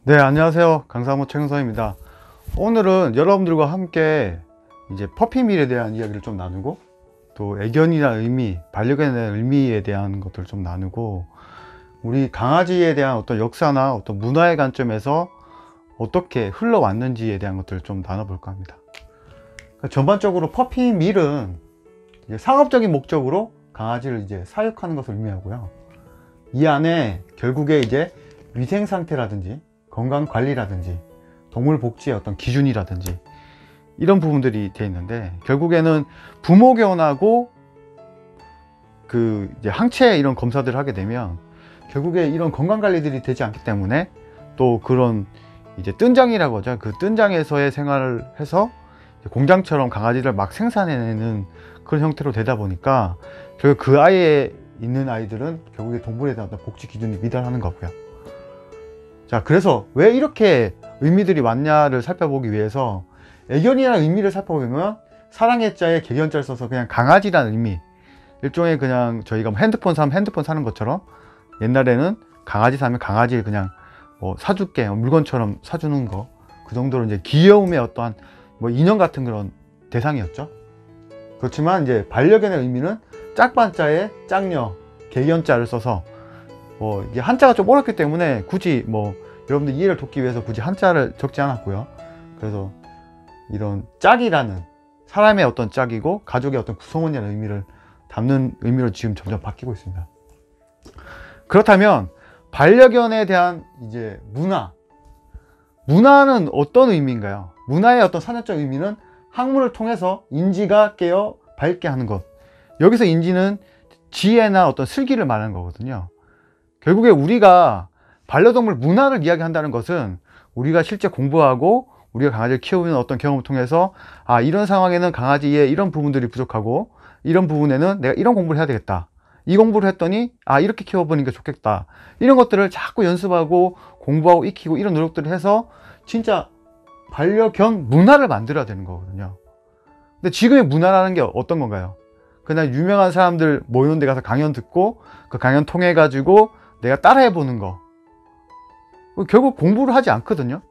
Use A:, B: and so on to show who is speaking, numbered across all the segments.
A: 네, 안녕하세요. 강사모 최근서입니다. 오늘은 여러분들과 함께 이제 퍼피밀에 대한 이야기를 좀 나누고, 또 애견이나 의미, 반려견에 대한 의미에 대한 것들을 좀 나누고, 우리 강아지에 대한 어떤 역사나 어떤 문화의 관점에서 어떻게 흘러왔는지에 대한 것들을 좀 나눠볼까 합니다. 그러니까 전반적으로 퍼피밀은 이제 상업적인 목적으로 강아지를 이제 사육하는 것을 의미하고요. 이 안에 결국에 이제 위생 상태라든지 건강관리라든지 동물 복지의 어떤 기준이라든지 이런 부분들이 되어 있는데, 결국에는 부모견하고 그 이제 항체 이런 검사들을 하게 되면 결국에 이런 건강관리들이 되지 않기 때문에, 또 그런 이제 뜬장이라고 하죠. 그 뜬장에서의 생활을 해서 공장처럼 강아지를 막 생산해내는 그런 형태로 되다 보니까 결국 그 아이에 있는 아이들은 결국에 동물에 대한 어떤 복지 기준이 미달하는 거고요. 자, 그래서 왜 이렇게 의미들이 많냐를 살펴보기 위해서 애견이라는 의미를 살펴보면 사랑의 자에 개견자를 써서 그냥 강아지라는 의미, 일종의 그냥 저희가 뭐 핸드폰 사면 핸드폰 사는 것처럼 옛날에는 강아지 사면 강아지를 그냥 뭐 사줄게, 물건처럼 사주는 거, 그 정도로 이제 귀여움의 어떠한 뭐 인형 같은 그런 대상이었죠. 그렇지만 이제 반려견의 의미는 짝반자에 짝녀, 개견자를 써서 이게 한자가 좀 어렵기 때문에 굳이 여러분들 이해를 돕기 위해서 굳이 한자를 적지 않았고요. 그래서 이런 짝이라는 사람의 어떤 짝이고 가족의 어떤 구성원이라는 의미를 담는 의미로 지금 점점 바뀌고 있습니다. 그렇다면 반려견에 대한 이제 문화는 어떤 의미인가요? 문화의 어떤 사전적 의미는 학문을 통해서 인지가 깨어 밝게 하는 것. 여기서 인지는 지혜나 어떤 슬기를 말하는 거거든요. 결국에 우리가 반려동물 문화를 이야기한다는 것은 우리가 실제 공부하고 우리가 강아지를 키우는 어떤 경험을 통해서, 아, 이런 상황에는 강아지의 이런 부분들이 부족하고 이런 부분에는 내가 이런 공부를 해야 되겠다, 이 공부를 했더니 아, 이렇게 키워보니까 좋겠다, 이런 것들을 자꾸 연습하고 공부하고 익히고 이런 노력들을 해서 진짜 반려견 문화를 만들어야 되는 거거든요. 근데 지금의 문화라는 게 어떤 건가요? 그냥 유명한 사람들 모이는 데 가서 강연 듣고 그 강연 통해 가지고 내가 따라해 보는 거, 결국 공부를 하지 않거든요.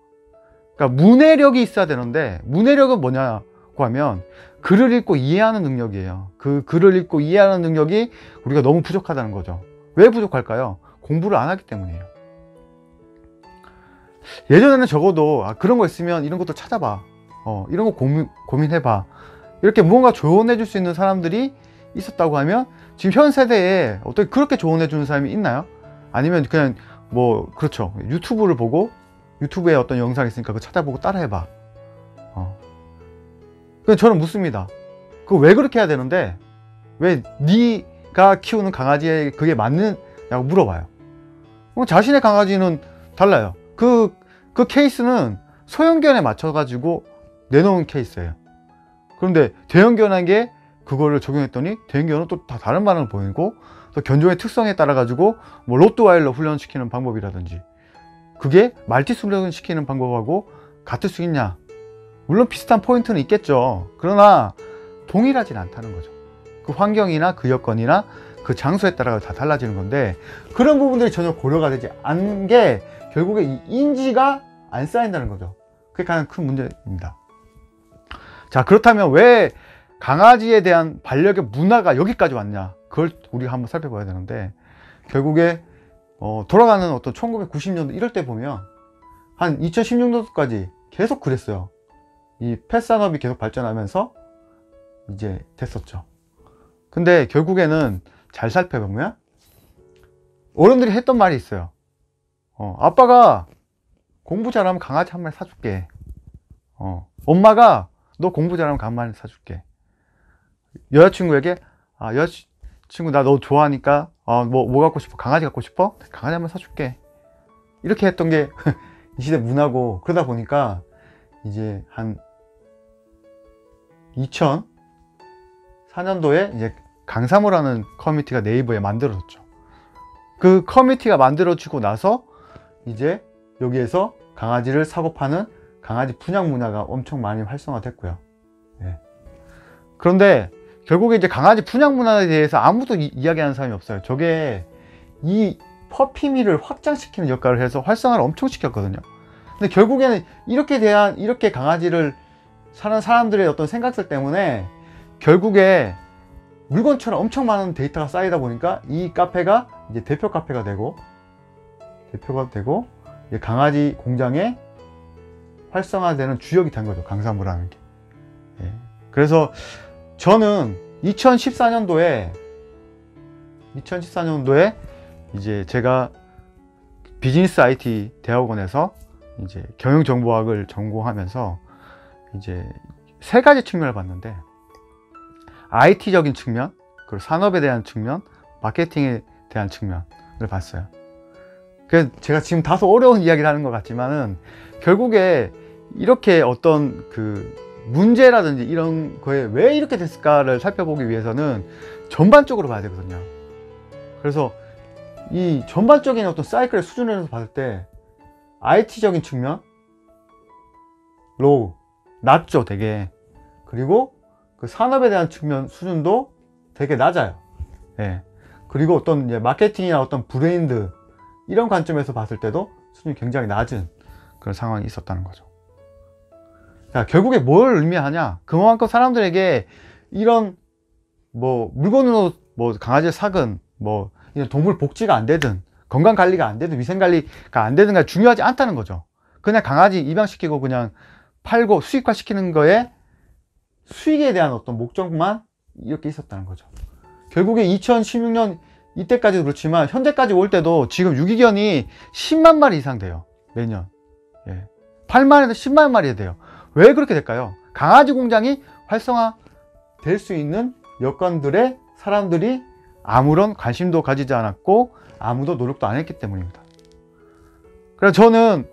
A: 그러니까 문해력이 있어야 되는데, 문해력은 뭐냐고 하면 글을 읽고 이해하는 능력이에요. 그 글을 읽고 이해하는 능력이 우리가 너무 부족하다는 거죠. 왜 부족할까요? 공부를 안 하기 때문이에요. 예전에는 적어도 그런 거 있으면 이런 것도 찾아봐, 이런 거 고민해봐, 이렇게 무언가 조언해 줄 수 있는 사람들이 있었다고 하면, 지금 현 세대에 어떻게 그렇게 조언해 주는 사람이 있나요? 아니면 그냥 그렇죠, 유튜브를 보고 유튜브에 어떤 영상이 있으니까 그거 찾아보고 따라해봐. 그냥 저는 묻습니다. 그거 왜 그렇게 해야 되는데 왜 네가 키우는 강아지에 그게 맞느냐고 물어봐요. 자신의 강아지는 달라요. 그 케이스는 소형견에 맞춰 가지고 내놓은 케이스예요. 그런데 대형견에게 그거를 적용했더니 대형견은 또 다 다른 반응을 보이고, 또 견종의 특성에 따라 가지고 로트와일러 훈련시키는 방법이라든지 그게 말티스 훈련시키는 방법하고 같을 수 있냐? 물론 비슷한 포인트는 있겠죠. 그러나 동일하진 않다는 거죠. 그 환경이나 그 여건이나 그 장소에 따라 다 달라지는 건데, 그런 부분들이 전혀 고려가 되지 않은 게 결국에 이 인지가 안 쌓인다는 거죠. 그게 가장 큰 문제입니다. 자, 그렇다면 왜 강아지에 대한 반려견 문화가 여기까지 왔냐, 그걸 우리가 한번 살펴봐야 되는데, 결국에 돌아가는 어떤 1990년도 이럴 때 보면 한 2016년도까지 계속 그랬어요. 이 펫 산업이 계속 발전하면서 이제 됐었죠. 근데 결국에는 잘 살펴보면 어른들이 했던 말이 있어요. 아빠가 공부 잘하면 강아지 한 마리 사줄게. 엄마가 너 공부 잘하면 강아지 한 마리 사줄게. 여자친구에게 여자친구 나 너 좋아하니까 뭐 갖고 싶어? 강아지 갖고 싶어? 강아지 한 마리 사줄게. 이렇게 했던 게 이 시대 문화고, 그러다 보니까 이제 한 2004년도에 이제 강사모라는 커뮤니티가 네이버에 만들어졌죠. 그 커뮤니티가 만들어지고 나서 이제 여기에서 강아지를 사고 파는 강아지 분양 문화가 엄청 많이 활성화됐고요. 예. 그런데 결국에 이제 강아지 분양 문화에 대해서 아무도 이야기하는 사람이 없어요. 저게 이 퍼피밀을 확장시키는 역할을 해서 활성화를 엄청 시켰거든요. 근데 결국에는 이렇게 강아지를 사는 사람들의 어떤 생각들 때문에 결국에 물건처럼 엄청 많은 데이터가 쌓이다 보니까 이 카페가 이제 대표 카페가 되고 이제 강아지 공장의 활성화되는 주역이 된 거죠. 강사무라는 게. 예. 그래서 저는 2014년도에 이제 제가 비즈니스 IT 대학원에서 이제 경영정보학을 전공하면서 이제 세 가지 측면을 봤는데, IT적인 측면, 그리고 산업에 대한 측면, 마케팅에 대한 측면을 봤어요. 그래서 제가 지금 다소 어려운 이야기를 하는 것 같지만은 결국에 이렇게 어떤 그 문제라든지 이런 거에 왜 이렇게 됐을까를 살펴보기 위해서는 전반적으로 봐야 되거든요. 그래서 이 전반적인 어떤 사이클의 수준에서 봤을 때 IT적인 측면 로우 낮죠, 되게. 그리고 그 산업에 대한 측면 수준도 되게 낮아요. 예. 그리고 어떤 이제 마케팅이나 어떤 브랜드 이런 관점에서 봤을 때도 수준이 굉장히 낮은 그런 상황이 있었다는 거죠. 자, 결국에 뭘 의미하냐? 그만큼 사람들에게 이런 뭐 물건으로 뭐 강아지를 사건, 뭐 이런 동물 복지가 안 되든 건강 관리가 안 되든 위생 관리가 안 되든가 중요하지 않다는 거죠. 그냥 강아지 입양시키고 그냥 팔고 수익화 시키는 거에 수익에 대한 어떤 목적만 이렇게 있었다는 거죠. 결국에 2016년 이때까지도 그렇지만 현재까지 올 때도 지금 유기견이 10만 마리 이상 돼요, 매년. 예. 8만에서 10만 마리 돼요. 왜 그렇게 될까요? 강아지 공장이 활성화 될 수 있는 여건들에 사람들이 아무런 관심도 가지지 않았고 아무도 노력도 안 했기 때문입니다. 그래서 저는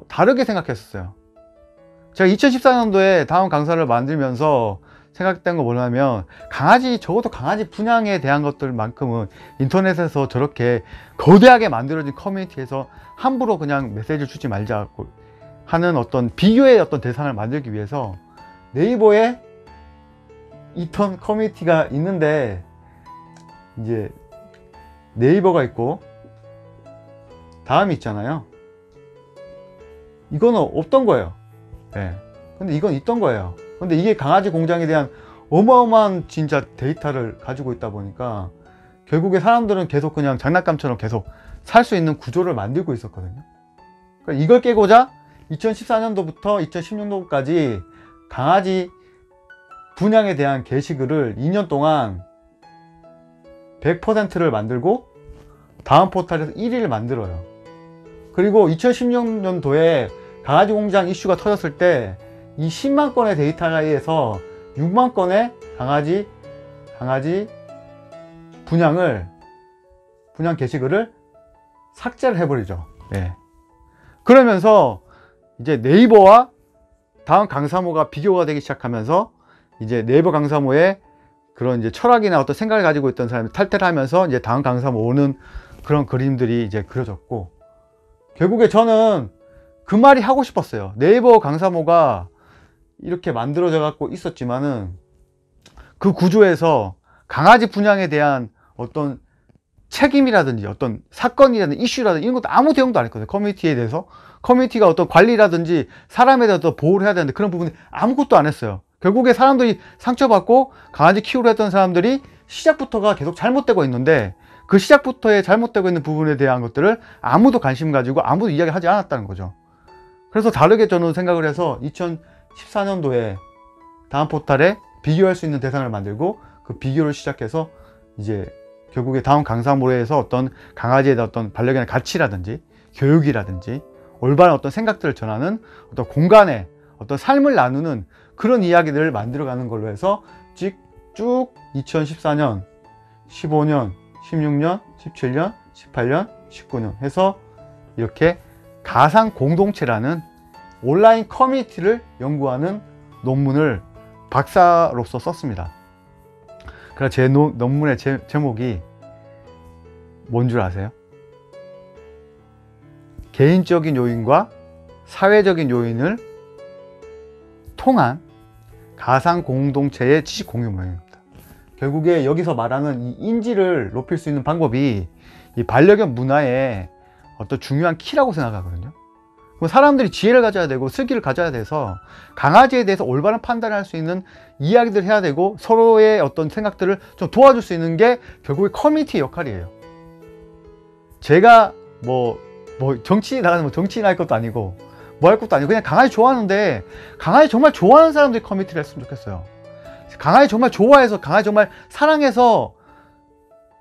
A: 다르게 생각했었어요. 제가 2014년도에 다음 강사를 만들면서 생각된 거 뭐냐면, 적어도 강아지 분양에 대한 것들만큼은 인터넷에서 저렇게 거대하게 만들어진 커뮤니티에서 함부로 그냥 메시지를 주지 말자고 하는 어떤 비교의 어떤 대상을 만들기 위해서 네이버에 있던 커뮤니티가 있는데, 이제 네이버가 있고 다음이 있잖아요. 이거는 없던 거예요. 예. 근데 이건 있던 거예요. 근데 이게 강아지 공장에 대한 어마어마한 진짜 데이터를 가지고 있다 보니까 결국에 사람들은 계속 그냥 장난감처럼 계속 살 수 있는 구조를 만들고 있었거든요. 그러니까 이걸 깨고자 2014년도부터 2016년도까지 강아지 분양에 대한 게시글을 2년 동안 100%를 만들고 다음 포털에서 1위를 만들어요. 그리고 2016년도에 강아지 공장 이슈가 터졌을 때 이 10만 건의 데이터에서 6만 건의 강아지 분양 게시글을 삭제를 해버리죠. 네. 그러면서 이제 네이버와 다음 강사모가 비교가 되기 시작하면서 이제 네이버 강사모의 그런 이제 철학이나 어떤 생각을 가지고 있던 사람이 탈퇴를 하면서 이제 다음 강사모 오는 그런 그림들이 이제 그려졌고, 결국에 저는 그 말이 하고 싶었어요. 네이버 강사모가 이렇게 만들어져 갖고 있었지만은 그 구조에서 강아지 분양에 대한 어떤 책임이라든지 어떤 사건이라든지 이슈라든지 이런 것도 아무 대응도 안 했거든요. 커뮤니티에 대해서. 커뮤니티가 어떤 관리라든지 사람에 대해서 보호를 해야 되는데 그런 부분이 아무것도 안 했어요. 결국에 사람들이 상처받고 강아지 키우려 했던 사람들이 시작부터가 계속 잘못되고 있는데, 그 시작부터의 잘못되고 있는 부분에 대한 것들을 아무도 관심 가지고 아무도 이야기하지 않았다는 거죠. 그래서 다르게 저는 생각을 해서 2014년도에 다음 포털에 비교할 수 있는 대상을 만들고 그 비교를 시작해서 이제 결국에 다음 강사모에서 어떤 강아지에 대한 어떤 반려견의 가치라든지 교육이라든지 올바른 어떤 생각들을 전하는 어떤 공간에 어떤 삶을 나누는 그런 이야기들을 만들어가는 걸로 해서 쭉 2014년, 15년, 16년, 17년, 18년, 19년 해서 이렇게 가상 공동체라는 온라인 커뮤니티를 연구하는 논문을 박사로서 썼습니다. 그래서 제 논문의 제목이 뭔 줄 아세요? 개인적인 요인과 사회적인 요인을 통한 가상 공동체의 지식 공유 모형입니다. 결국에 여기서 말하는 이 인지를 높일 수 있는 방법이 이 반려견 문화의 어떤 중요한 키라고 생각하거든요. 그럼 사람들이 지혜를 가져야 되고 슬기를 가져야 돼서 강아지에 대해서 올바른 판단을 할 수 있는 이야기들을 해야 되고 서로의 어떤 생각들을 좀 도와줄 수 있는 게 결국에 커뮤니티 역할이에요. 제가 뭐 정치 나가는 정치인 할 것도 아니고 뭐 할 것도 아니고 그냥 강아지 좋아하는데 강아지 정말 좋아하는 사람들이 커뮤니티를 했으면 좋겠어요. 강아지 정말 좋아해서 강아지 정말 사랑해서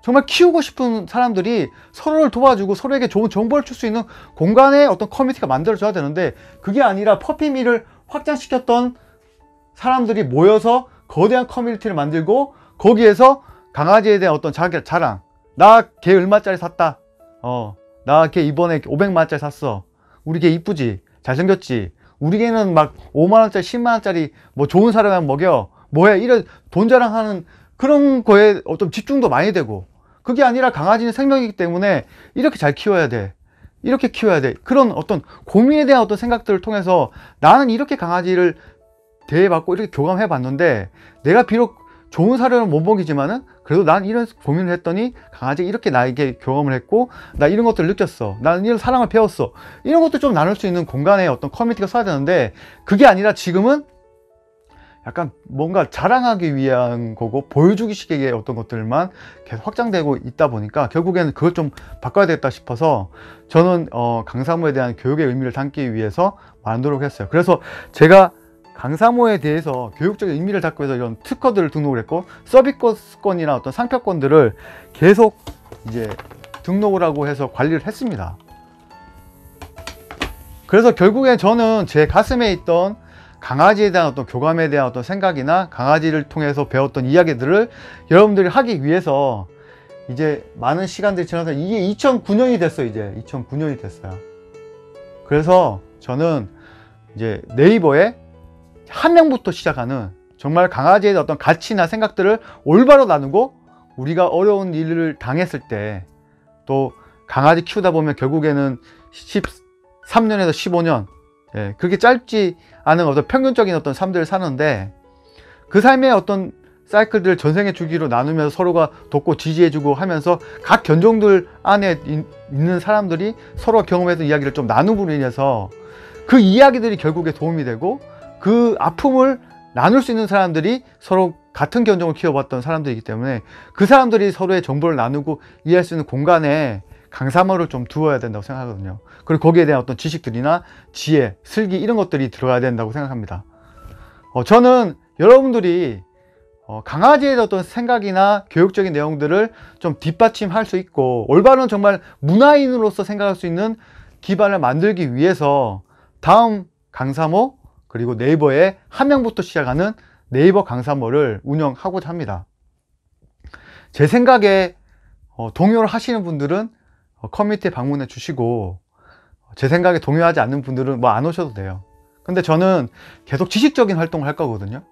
A: 정말 키우고 싶은 사람들이 서로를 도와주고 서로에게 좋은 정보를 줄 수 있는 공간에 어떤 커뮤니티가 만들어져야 되는데 그게 아니라 퍼피미를 확장시켰던 사람들이 모여서 거대한 커뮤니티를 만들고 거기에서 강아지에 대한 어떤 자랑, 나 걔 얼마짜리 샀다, 나 걔 이번에 500만원짜리 샀어, 우리 걔 이쁘지, 잘생겼지, 우리 걔는 막 5만원짜리 10만원짜리 뭐 좋은 사람만 먹여, 뭐해, 이런 돈 자랑하는 그런 거에 어떤 집중도 많이 되고, 그게 아니라 강아지는 생명이기 때문에 이렇게 잘 키워야 돼, 이렇게 키워야 돼, 그런 어떤 고민에 대한 어떤 생각들을 통해서 나는 이렇게 강아지를 대해봤고 이렇게 교감해 봤는데 내가 비록 좋은 사료는 못 먹이지만은 그래도 난 이런 고민을 했더니 강아지가 이렇게 나에게 교감을 했고 나 이런 것들을 느꼈어, 나는 이런 사랑을 배웠어, 이런 것도 좀 나눌 수 있는 공간에 어떤 커뮤니티가 써야 되는데 그게 아니라 지금은 약간 뭔가 자랑하기 위한 거고 보여주기 식의 어떤 것들만 계속 확장되고 있다 보니까 결국에는 그걸 좀 바꿔야 되겠다 싶어서 저는 강사모에 대한 교육의 의미를 담기 위해서 많은 노력을 했어요. 그래서 제가 강사모에 대해서 교육적인 의미를 담기 위해서 이런 특허들을 등록을 했고 서비스권이나 어떤 상표권들을 계속 이제 등록을 하고 해서 관리를 했습니다. 그래서 결국엔 저는 제 가슴에 있던 강아지에 대한 어떤 교감에 대한 어떤 생각이나 강아지를 통해서 배웠던 이야기들을 여러분들이 하기 위해서 이제 많은 시간들이 지나서 이게 2009년이 됐어요. 이제 2009년이 됐어요. 그래서 저는 이제 네이버에 한 명부터 시작하는 정말 강아지의 어떤 가치나 생각들을 올바로 나누고 우리가 어려운 일을 당했을 때 또 강아지 키우다 보면 결국에는 13년에서 15년 그렇게 짧지 않은 어떤 평균적인 어떤 삶들을 사는데 그 삶의 어떤 사이클들을 전생의 주기로 나누면서 서로가 돕고 지지해주고 하면서 각 견종들 안에 있는 사람들이 서로가 경험했던 이야기를 좀 나누므로 인해서 그 이야기들이 결국에 도움이 되고 그 아픔을 나눌 수 있는 사람들이 서로 같은 견종을 키워봤던 사람들이기 때문에 그 사람들이 서로의 정보를 나누고 이해할 수 있는 공간에 강사모를 좀 두어야 된다고 생각하거든요. 그리고 거기에 대한 어떤 지식들이나 지혜, 슬기 이런 것들이 들어가야 된다고 생각합니다. 저는 여러분들이 강아지에 대한 어떤 생각이나 교육적인 내용들을 좀 뒷받침할 수 있고 올바른 정말 문화인으로서 생각할 수 있는 기반을 만들기 위해서 다음 강사모 그리고 네이버에 한 명부터 시작하는 네이버 강사모를 운영하고자 합니다. 제 생각에 동요를 하시는 분들은 커뮤니티에 방문해 주시고 제 생각에 동요하지 않는 분들은 뭐 안 오셔도 돼요. 근데 저는 계속 지식적인 활동을 할 거거든요.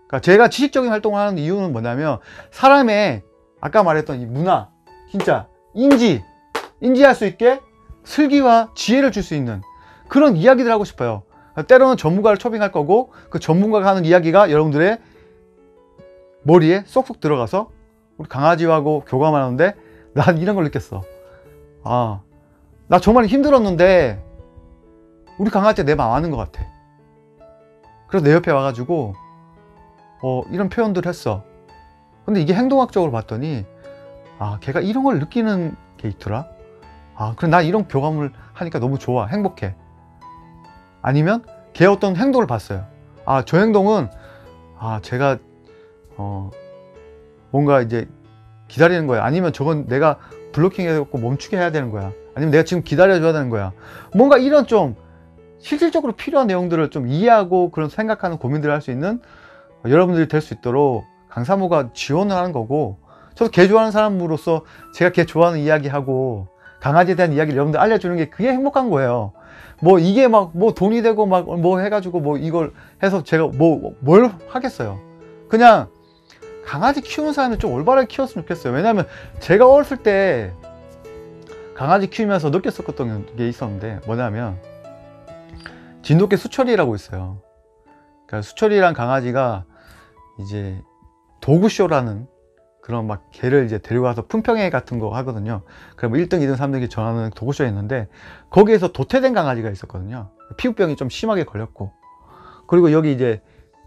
A: 그러니까 제가 지식적인 활동을 하는 이유는 뭐냐면 사람의 아까 말했던 이 문화, 진짜 인지할 수 있게 슬기와 지혜를 줄 수 있는 그런 이야기들 하고 싶어요. 때로는 전문가를 초빙할 거고 그 전문가가 하는 이야기가 여러분들의 머리에 쏙쏙 들어가서 우리 강아지하고 교감하는데 난 이런 걸 느꼈어. 나 정말 힘들었는데 우리 강아지가 내 마음 아는 것 같아. 그래서 내 옆에 와가지고 이런 표현들을 했어. 근데 이게 행동학적으로 봤더니 걔가 이런 걸 느끼는 게 있더라. 그래 나 이런 교감을 하니까 너무 좋아, 행복해. 아니면 걔 어떤 행동을 봤어요. 저 행동은 제가 뭔가 이제 기다리는 거야. 아니면 저건 내가 블로킹 해갖고 멈추게 해야 되는 거야. 아니면 내가 지금 기다려줘야 되는 거야. 뭔가 이런 좀 실질적으로 필요한 내용들을 좀 이해하고 그런 생각하는 고민들을 할 수 있는 여러분들이 될 수 있도록 강사모가 지원을 하는 거고 저도 개 좋아하는 사람으로서 제가 개 좋아하는 이야기하고 강아지에 대한 이야기를 여러분들 알려주는 게 그게 행복한 거예요. 뭐 이게 막 뭐 돈이 되고 막 뭐 해가지고 뭐 이걸 해서 제가 뭘 하겠어요. 그냥 강아지 키우는 사람이 좀 올바르게 키웠으면 좋겠어요. 왜냐면 제가 어렸을 때 강아지 키우면서 느꼈었던 게 있었는데 뭐냐면 진돗개 수철이라고 있어요. 그러니까 수철이란 강아지가 이제 도구쇼라는 그런 막 개를 이제 데려가서 품평회 같은 거 하거든요. 그럼 1등, 2등, 3등이 전하는 도구쇼에 있는데 거기에서 도태된 강아지가 있었거든요. 피부병이 좀 심하게 걸렸고, 그리고 여기 이제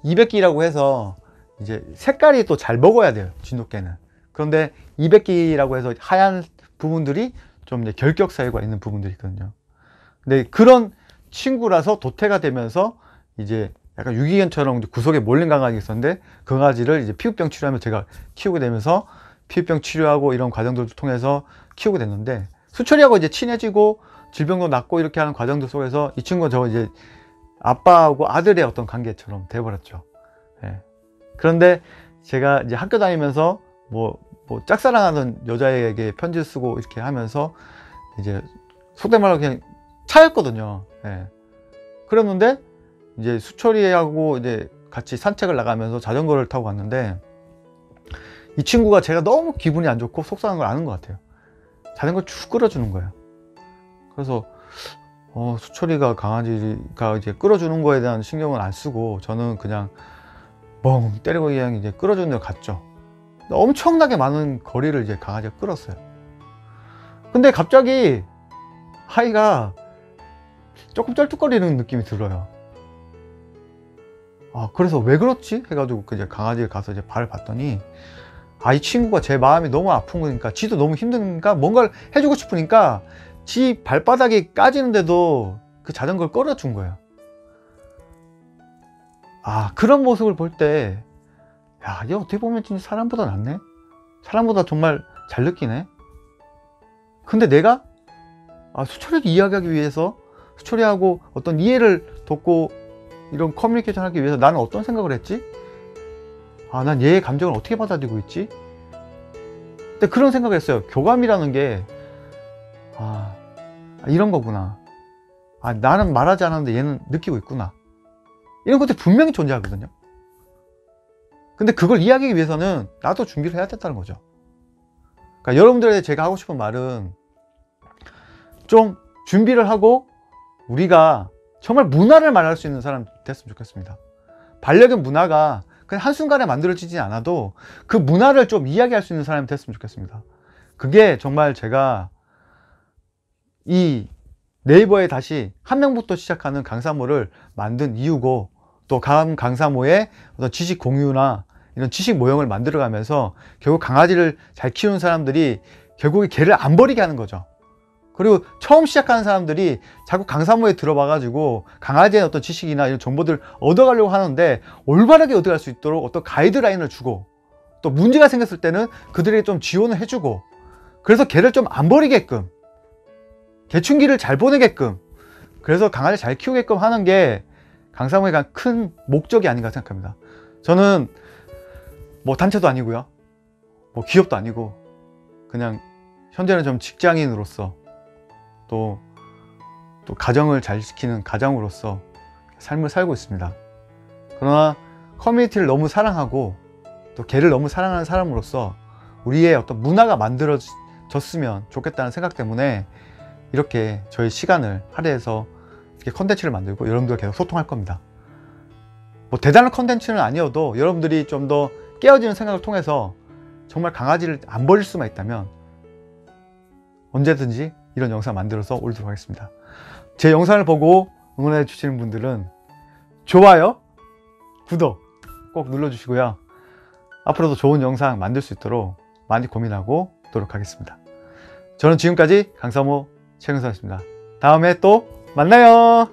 A: 200기라고 해서 이제 색깔이 또 잘 먹어야 돼요, 진돗개는. 그런데 200기라고 해서 하얀 부분들이 좀 이제 결격 사유가 있는 부분들이 있거든요. 근데 그런 친구라서 도태가 되면서 이제 약간 유기견처럼 구석에 몰린 강아지가 있었는데 그 강아지를 이제 피부병 치료하면 제가 키우게 되면서 피부병 치료하고 이런 과정들을 통해서 키우게 됐는데, 수철이하고 이제 친해지고 질병도 낫고 이렇게 하는 과정들 속에서 이 친구가 저 이제 아빠하고 아들의 어떤 관계처럼 돼버렸죠. 예. 그런데 제가 이제 학교 다니면서 뭐 짝사랑하는 여자에게 편지 쓰고 이렇게 하면서 이제 속된 말로 그냥 차였거든요. 예. 그랬는데 이제 수철이하고 이제 같이 산책을 나가면서 자전거를 타고 갔는데 이 친구가 제가 너무 기분이 안 좋고 속상한 걸 아는 것 같아요. 자전거를 쭉 끌어주는 거예요. 그래서 수철이가 강아지가 이제 끌어주는 거에 대한 신경을 안 쓰고 저는 그냥 멍 때리고 그냥 이제 끌어주는 데로 갔죠. 엄청나게 많은 거리를 이제 강아지가 끌었어요. 근데 갑자기 하이가 조금 쩔뚝거리는 느낌이 들어요. 그래서 왜 그렇지? 해가지고 이제 강아지를 가서 이제 발을 봤더니 이 친구가 제 마음이 너무 아픈 거니까, 지도 너무 힘드니까 뭔가를 해주고 싶으니까 지 발바닥이 까지는데도 그 자전거를 끌어준 거예요. 그런 모습을 볼 때, 야, 얘 어떻게 보면 진짜 사람보다 낫네? 사람보다 정말 잘 느끼네? 근데 내가 수철이도 이야기하기 위해서, 수철이하고 어떤 이해를 돕고 이런 커뮤니케이션 하기 위해서 나는 어떤 생각을 했지? 난 얘의 감정을 어떻게 받아들이고 있지? 근데 그런 생각을 했어요. 교감이라는 게 이런 거구나. 나는 말하지 않았는데 얘는 느끼고 있구나. 이런 것들이 분명히 존재하거든요. 근데 그걸 이해하기 위해서는 나도 준비를 해야 됐다는 거죠. 그러니까 여러분들에게 제가 하고 싶은 말은, 좀 준비를 하고 우리가 정말 문화를 말할 수 있는 사람 됐으면 좋겠습니다. 반려견 문화가 그냥 한순간에 만들어지지 않아도 그 문화를 좀 이야기할 수 있는 사람이 됐으면 좋겠습니다. 그게 정말 제가 이 네이버에 다시 한 명부터 시작하는 강사모를 만든 이유고, 또 강사모의 어떤 지식 공유나 이런 지식 모형을 만들어 가면서 결국 강아지를 잘 키우는 사람들이 결국에 개를 안 버리게 하는 거죠. 그리고 처음 시작하는 사람들이 자꾸 강사모에 들어봐 가지고 강아지의 어떤 지식이나 이런 정보들을 얻어가려고 하는데, 올바르게 얻어갈 수 있도록 어떤 가이드라인을 주고, 또 문제가 생겼을 때는 그들에게 좀 지원을 해주고, 그래서 개를 좀 안 버리게끔, 개춘기를 잘 보내게끔, 그래서 강아지를 잘 키우게끔 하는 게 강사모의 가장 큰 목적이 아닌가 생각합니다. 저는 뭐 단체도 아니고요, 뭐 기업도 아니고, 그냥 현재는 좀 직장인으로서 또 가정을 잘 지키는 가장으로서 삶을 살고 있습니다. 그러나 커뮤니티를 너무 사랑하고 또 개를 너무 사랑하는 사람으로서 우리의 어떤 문화가 만들어졌으면 좋겠다는 생각 때문에 이렇게 저희 시간을 할애해서 이렇게 컨텐츠를 만들고 여러분들과 계속 소통할 겁니다. 뭐 대단한 컨텐츠는 아니어도 여러분들이 좀 더 깨어지는 생각을 통해서 정말 강아지를 안 버릴 수만 있다면 언제든지 이런 영상 만들어서 올리도록 하겠습니다. 제 영상을 보고 응원해 주시는 분들은 좋아요, 구독 꼭 눌러주시고요. 앞으로도 좋은 영상 만들 수 있도록 많이 고민하고 노력하겠습니다. 저는 지금까지 강사모 최근서였습니다. 다음에 또 만나요.